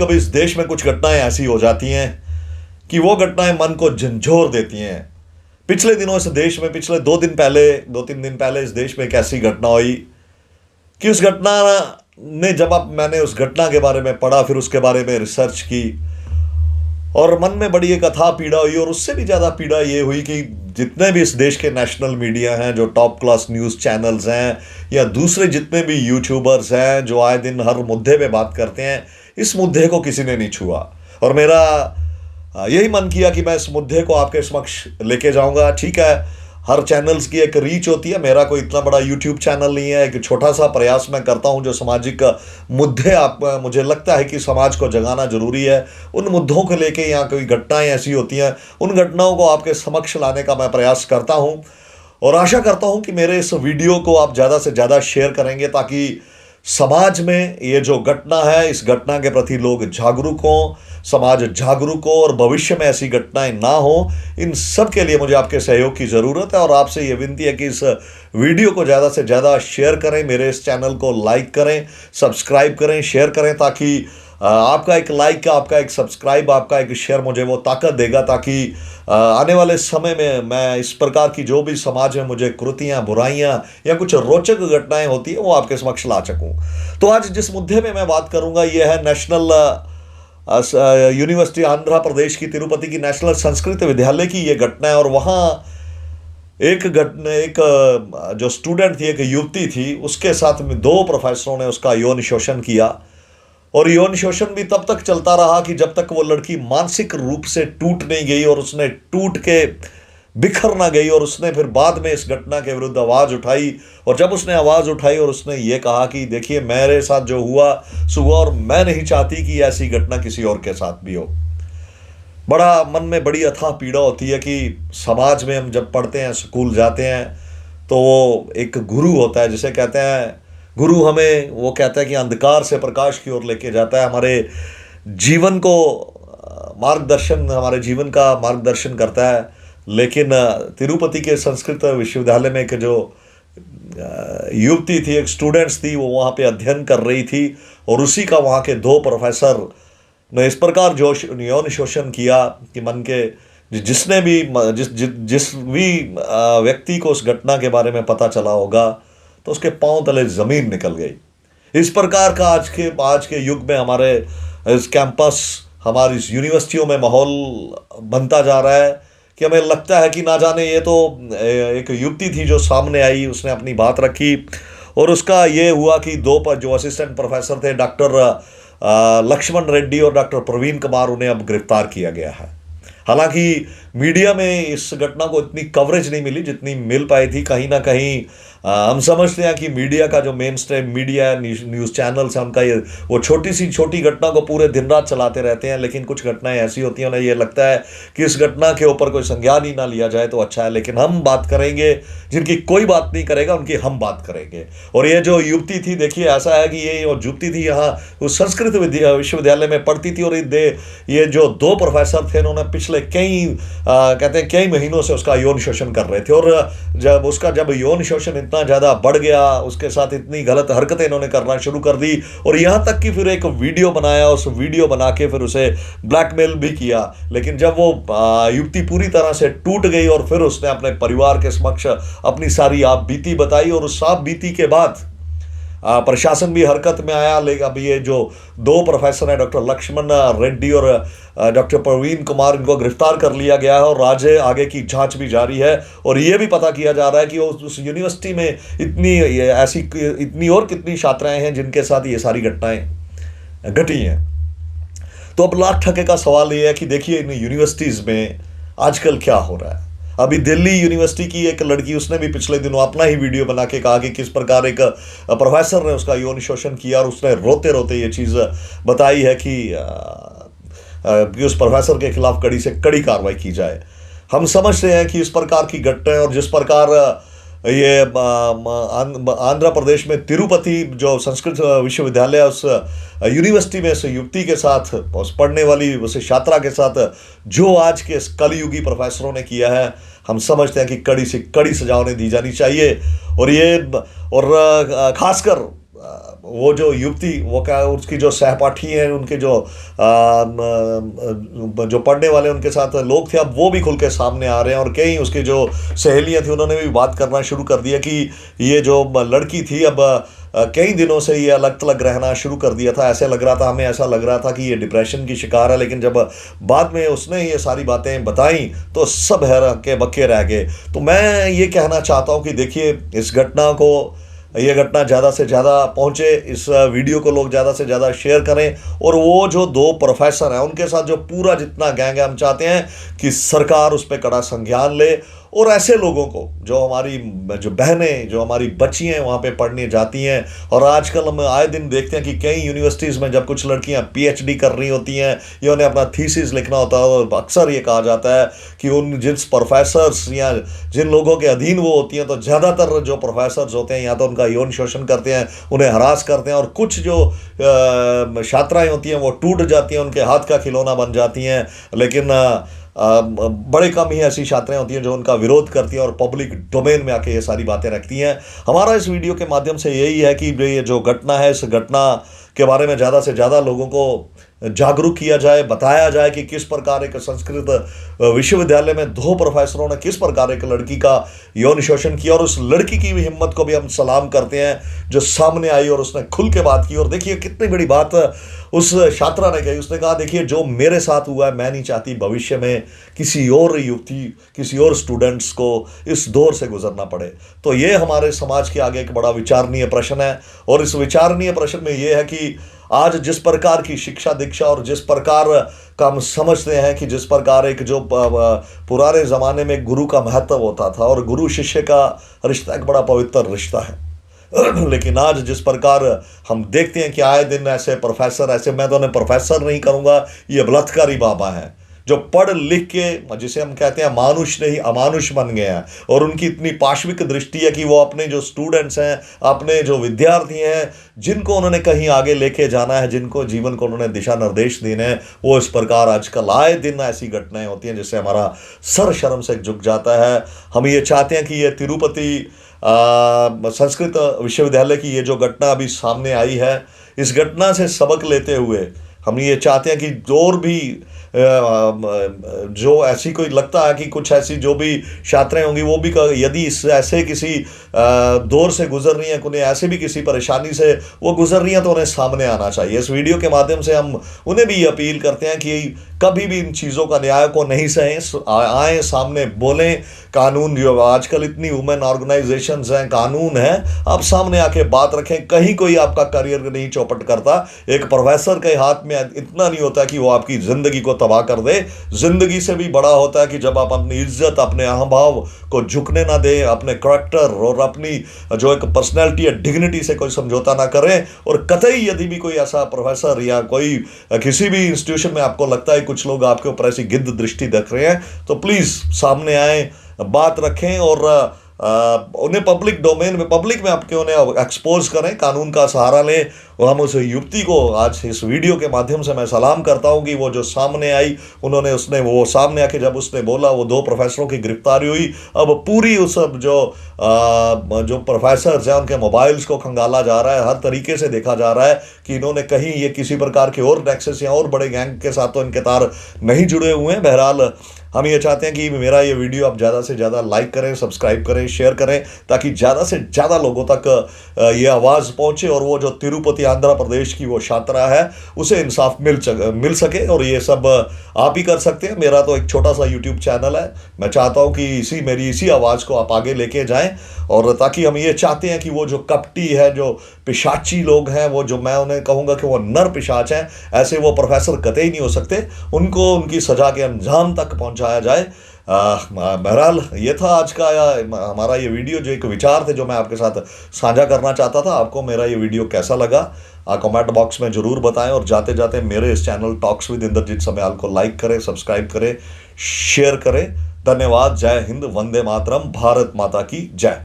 कभी इस देश में कुछ घटनाएं ऐसी हो जाती हैं कि वो घटनाएं मन को झंझोर देती हैं। पिछले दिनों इस देश में, पिछले 2 3 दिन पहले इस देश में एक ऐसी घटना हुई कि उस घटना ने जब अब मैंने उस घटना के बारे में पढ़ा, फिर उसके बारे में रिसर्च की और मन में बड़ी एक अथाह पीड़ा हुई। और उससे भी ज़्यादा पीड़ा ये हुई कि जितने भी इस देश के नेशनल मीडिया हैं, जो टॉप क्लास न्यूज़ चैनल्स हैं या दूसरे जितने भी यूट्यूबर्स हैं जो आए दिन हर मुद्दे पे बात करते हैं, इस मुद्दे को किसी ने नहीं छुआ। और मेरा यही मन किया कि मैं इस मुद्दे को आपके समक्ष लेके जाऊंगा। ठीक है, हर चैनल्स की एक रीच होती है, मेरा कोई इतना बड़ा यूट्यूब चैनल नहीं है। एक छोटा सा प्रयास मैं करता हूं जो सामाजिक मुद्दे मुझे लगता है कि समाज को जगाना जरूरी है, उन मुद्दों को लेके यहाँ कोई घटनाएं ऐसी होती हैं, उन घटनाओं को आपके समक्ष लाने का मैं प्रयास करता हूं। और आशा करता हूं कि मेरे इस वीडियो को आप ज़्यादा से ज़्यादा शेयर करेंगे ताकि समाज में ये जो घटना है, इस घटना के प्रति लोग जागरूक हों, समाज जागरूक हो और भविष्य में ऐसी घटनाएं ना हो। इन सब के लिए मुझे आपके सहयोग की ज़रूरत है और आपसे ये विनती है कि इस वीडियो को ज़्यादा से ज़्यादा शेयर करें, मेरे इस चैनल को लाइक करें, सब्सक्राइब करें, शेयर करें, ताकि आपका एक लाइक, आपका एक सब्सक्राइब, आपका एक शेयर मुझे वो ताकत देगा ताकि आने वाले समय में मैं इस प्रकार की जो भी समाज में मुझे कृतियाँ, बुराइयाँ या कुछ रोचक घटनाएं होती हैं वो आपके समक्ष ला सकूँ। तो आज जिस मुद्दे में मैं बात करूँगा ये है नेशनल यूनिवर्सिटी आंध्र प्रदेश की, तिरुपति की नेशनल संस्कृत विद्यालय की ये घटना है। और वहाँ एक जो स्टूडेंट थी, एक युवती थी, उसके साथ में 2 प्रोफेसरों ने उसका यौन शोषण किया। और यौन शोषण भी तब तक चलता रहा कि जब तक वो लड़की मानसिक रूप से टूट नहीं गई और उसने टूट के बिखर ना गई। और उसने फिर बाद में इस घटना के विरुद्ध आवाज़ उठाई। और जब उसने आवाज़ उठाई और उसने ये कहा कि देखिए मेरे साथ जो हुआ सो हुआ और मैं नहीं चाहती कि ऐसी घटना किसी और के साथ भी हो। बड़ा मन में बड़ी अथाह पीड़ा होती है कि समाज में हम जब पढ़ते हैं, स्कूल जाते हैं, तो वो एक गुरु होता है जिसे कहते हैं, गुरु हमें वो कहता है कि अंधकार से प्रकाश की ओर लेके जाता है, हमारे जीवन को मार्गदर्शन, हमारे जीवन का मार्गदर्शन करता है। लेकिन तिरुपति के संस्कृत विश्वविद्यालय में एक जो युवती थी, एक स्टूडेंट्स थी, वो वहाँ पे अध्ययन कर रही थी और उसी का वहाँ के 2 प्रोफेसर ने इस प्रकार जो यौन शोषण किया कि मन के जिसने भी जिस भी व्यक्ति को उस घटना के बारे में पता चला होगा तो उसके पांव तले ज़मीन निकल गई। इस प्रकार का आज के युग में हमारे इस कैंपस, हमारी इस यूनिवर्सिटियों में माहौल बनता जा रहा है कि हमें लगता है कि ना जाने ये तो एक युवती थी जो सामने आई, उसने अपनी बात रखी और उसका ये हुआ कि 2 पर जो असिस्टेंट प्रोफेसर थे, डॉक्टर लक्ष्मण रेड्डी और डॉक्टर प्रवीण कुमार, उन्हें अब गिरफ्तार किया गया है। हालांकि मीडिया में इस घटना को इतनी कवरेज नहीं मिली जितनी मिल पाई थी। कहीं ना कहीं हम समझते हैं कि मीडिया का जो मेन स्ट्रीम मीडिया है, न्यूज़ चैनल्स हैं, उनका ये वो छोटी घटना को पूरे दिन रात चलाते रहते हैं। लेकिन कुछ घटनाएं ऐसी होती हैं, उन्हें ये लगता है कि इस घटना के ऊपर कोई संज्ञान ही ना लिया जाए तो अच्छा है। लेकिन हम बात करेंगे, जिनकी कोई बात नहीं करेगा उनकी हम बात करेंगे। और ये जो युवती थी, देखिए ऐसा है कि ये युवती थी यहाँ उस संस्कृत विश्वविद्यालय में पढ़ती थी और ये जो 2 प्रोफेसर थे उन्होंने पिछले कई महीनों से उसका यौन शोषण कर रहे थे। और जब यौन शोषण इतना ज़्यादा बढ़ गया, उसके साथ इतनी गलत हरकतें इन्होंने करना शुरू कर दी और यहाँ तक कि फिर एक वीडियो बनाया, उस वीडियो बना के फिर उसे ब्लैकमेल भी किया। लेकिन जब वो युवती पूरी तरह से टूट गई और फिर उसने अपने परिवार के समक्ष अपनी सारी आप बीती बताई और उस आप बीती के बाद प्रशासन भी हरकत में आया। लेकिन अब ये जो 2 प्रोफेसर हैं, डॉक्टर लक्ष्मण रेड्डी और डॉक्टर प्रवीण कुमार, इनको गिरफ्तार कर लिया गया है और आगे की जांच भी जारी है। और ये भी पता किया जा रहा है कि उस यूनिवर्सिटी में इतनी और कितनी छात्राएं हैं जिनके साथ ये सारी घटनाएं घटी हैं। तो अब लाख टके का सवाल ये है कि देखिए इन यूनिवर्सिटीज़ में आजकल क्या हो रहा है। अभी दिल्ली यूनिवर्सिटी की एक लड़की, उसने भी पिछले दिनों अपना ही वीडियो बना के कहा कि किस प्रकार एक प्रोफेसर ने उसका यौन शोषण किया और उसने रोते रोते ये चीज़ बताई है कि उस प्रोफेसर के खिलाफ कड़ी से कड़ी कार्रवाई की जाए। हम समझते हैं कि इस प्रकार की घटनाएं और जिस प्रकार ये आंध्र प्रदेश में तिरुपति जो संस्कृत विश्वविद्यालय, उस यूनिवर्सिटी में इस युवती के साथ, उस पढ़ने वाली उस छात्रा के साथ जो आज के कलयुगी प्रोफेसरों ने किया है, हम समझते हैं कि कड़ी से कड़ी सजा उन्हें दी जानी चाहिए। और खासकर वो जो युवती, वो क्या उसकी जो सहपाठी हैं, उनके जो पढ़ने वाले उनके साथ लोग थे, अब वो भी खुल के सामने आ रहे हैं। और कई उसकी जो सहेलियां थी उन्होंने भी बात करना शुरू कर दिया कि ये जो लड़की थी अब कई दिनों से ये अलग थलग रहना शुरू कर दिया था। ऐसे लग रहा था, हमें ऐसा लग रहा था कि ये डिप्रेशन की शिकार है, लेकिन जब बाद में उसने ये सारी बातें बताई तो सब हैरान के बक्के रह गए। तो मैं ये कहना चाहता हूँ कि देखिए, इस घटना को, ये घटना ज़्यादा से ज़्यादा पहुँचे, इस वीडियो को लोग ज़्यादा से ज़्यादा शेयर करें। और वो जो दो प्रोफेसर हैं उनके साथ जो पूरा जितना गैंग है, हम चाहते हैं कि सरकार उस पर कड़ा संज्ञान ले। और ऐसे लोगों को, जो हमारी जो बहनें, जो हमारी बच्चियाँ वहाँ पे पढ़ने जाती हैं, और आजकल हम आए दिन देखते हैं कि कई यूनिवर्सिटीज़ में जब कुछ लड़कियाँ पीएचडी कर रही होती हैं या उन्हें अपना थीसिस लिखना होता है, और अक्सर ये कहा जाता है कि उन जिस प्रोफेसर्स या जिन लोगों के अधीन वो होती हैं, तो ज़्यादातर जो प्रोफेसर्स होते हैं या तो उनका यौन शोषण करते हैं, उन्हें हरास करते हैं, और कुछ जो छात्राएँ होती हैं वो टूट जाती हैं, उनके हाथ का खिलौना बन जाती हैं। लेकिन बड़े कम ही ऐसी छात्राएं होती हैं जो उनका विरोध करती हैं और पब्लिक डोमेन में आके ये सारी बातें रखती हैं। हमारा इस वीडियो के माध्यम से यही है कि ये जो घटना है, इस घटना के बारे में ज़्यादा से ज़्यादा लोगों को जागरूक किया जाए, बताया जाए कि किस प्रकार एक संस्कृत विश्वविद्यालय में दो प्रोफेसरों ने किस प्रकार एक लड़की का यौन शोषण किया। और उस लड़की की भी हिम्मत को भी हम सलाम करते हैं जो सामने आई और उसने खुल के बात की। और देखिए कितनी बड़ी बात उस छात्रा ने कही। उसने कहा, देखिए जो मेरे साथ हुआ है, मैं नहीं चाहती भविष्य में किसी और युवती, किसी और स्टूडेंट्स को इस दौर से गुजरना पड़े। तो ये हमारे समाज के आगे एक बड़ा विचारणीय प्रश्न है। और इस विचारणीय प्रश्न में ये है कि आज जिस प्रकार की शिक्षा दीक्षा और जिस प्रकार का हम समझते हैं कि जिस प्रकार एक जो पुराने ज़माने में गुरु का महत्व होता था, और गुरु शिष्य का रिश्ता एक बड़ा पवित्र रिश्ता है, लेकिन आज जिस प्रकार हम देखते हैं कि आए दिन ऐसे प्रोफेसर, ऐसे मैं तो उन्हें प्रोफेसर नहीं करूँगा, ये बलात्कारी बाबा हैं जो पढ़ लिख के, जिसे हम कहते हैं मानुष नहीं अमानुष बन गए हैं। और उनकी इतनी पाशविक दृष्टि है कि वो अपने जो स्टूडेंट्स हैं, अपने जो विद्यार्थी हैं, जिनको उन्होंने कहीं आगे लेके जाना है, जिनको जीवन को उन्होंने दिशा निर्देश देने हैं, वो इस प्रकार आजकल आए दिन ऐसी घटनाएं होती हैं जिससे हमारा सर शर्म से झुक जाता है। हम ये चाहते हैं कि ये तिरुपति संस्कृत विश्वविद्यालय की ये जो घटना अभी सामने आई है, इस घटना से सबक लेते हुए हम ये चाहते हैं कि और भी जो ऐसी कोई लगता है कि कुछ ऐसी जो भी छात्राएं होंगी, वो भी यदि इस ऐसे किसी दौर से गुजर रही हैं, उन्हें ऐसे भी किसी परेशानी से वो गुजर रही हैं, तो उन्हें सामने आना चाहिए। इस वीडियो के माध्यम से हम उन्हें भी अपील करते हैं कि कभी भी इन चीज़ों का न्याय को नहीं सहें, आएँ सामने बोलें। कानून जो आजकल इतनी वुमेन ऑर्गेनाइजेशंस हैं, कानून है, आप सामने आके बात रखें। कहीं कोई आपका करियर नहीं चौपट करता। एक प्रोफेसर के हाथ में इतना नहीं होता कि वो आपकी ज़िंदगी को तबाह कर दे। ज़िंदगी से भी बड़ा होता है कि जब आप अपनी इज्जत, अपने अहंभाव को झुकने ना दें, अपने करैक्टर और अपनी जो एक पर्सनैलिटी है, डिग्निटी से कोई समझौता ना करें। और कतई यदि भी कोई ऐसा प्रोफेसर या कोई किसी भी इंस्टीट्यूशन में आपको लगता है कुछ लोग आपके ऊपर ऐसी गिद्ध दृष्टि देख रहे हैं, तो प्लीज़ सामने आएँ, बात रखें और उन्हें पब्लिक डोमेन में, पब्लिक में आपके उन्हें एक्सपोज करें, कानून का सहारा लें। और हम उस युवती को आज इस वीडियो के माध्यम से मैं सलाम करता हूं कि वो जो सामने आई, उसने वो सामने आके जब उसने बोला, वो दो प्रोफेसरों की गिरफ्तारी हुई। अब पूरी उस जो प्रोफेसर्स हैं उनके मोबाइल्स को खंगाला जा रहा है, हर तरीके से देखा जा रहा है कि इन्होंने कहीं ये किसी प्रकार के और नेक्सस या और बड़े गैंग के साथ तो इनके तार नहीं जुड़े हुए हैं। बहरहाल हम ये चाहते हैं कि मेरा ये वीडियो आप ज़्यादा से ज़्यादा लाइक करें, सब्सक्राइब करें, शेयर करें, ताकि ज़्यादा से ज़्यादा लोगों तक ये आवाज़ पहुँचे और वो जो तिरुपति आंध्र प्रदेश की वो छात्रा है उसे इंसाफ मिल सके। और ये सब आप ही कर सकते हैं। मेरा तो एक छोटा सा यूट्यूब चैनल है, मैं चाहता हूँ कि मेरी इसी आवाज़ को आप आगे लेके जाएं। और ताकि हम ये चाहते हैं कि वो जो कपटी है, जो पिशाची लोग हैं, वो जो मैं उन्हें कहूँगा कि वो नर पिशाच हैं, ऐसे वो प्रोफेसर कतई नहीं हो सकते। उनको उनकी सज़ा के अंजाम तक पहुँचाया जाए। बहरहाल ये था आज का हमारा ये वीडियो, जो एक विचार थे जो मैं आपके साथ साझा करना चाहता था। आपको मेरा ये वीडियो कैसा लगा कमेंट बॉक्स में ज़रूर बताएं। और जाते जाते मेरे इस channel talks with Indrajit Samyal को लाइक करें, सब्सक्राइब करें, शेयर करें। धन्यवाद। जय हिंद, वंदे मातरम, भारत माता की जय।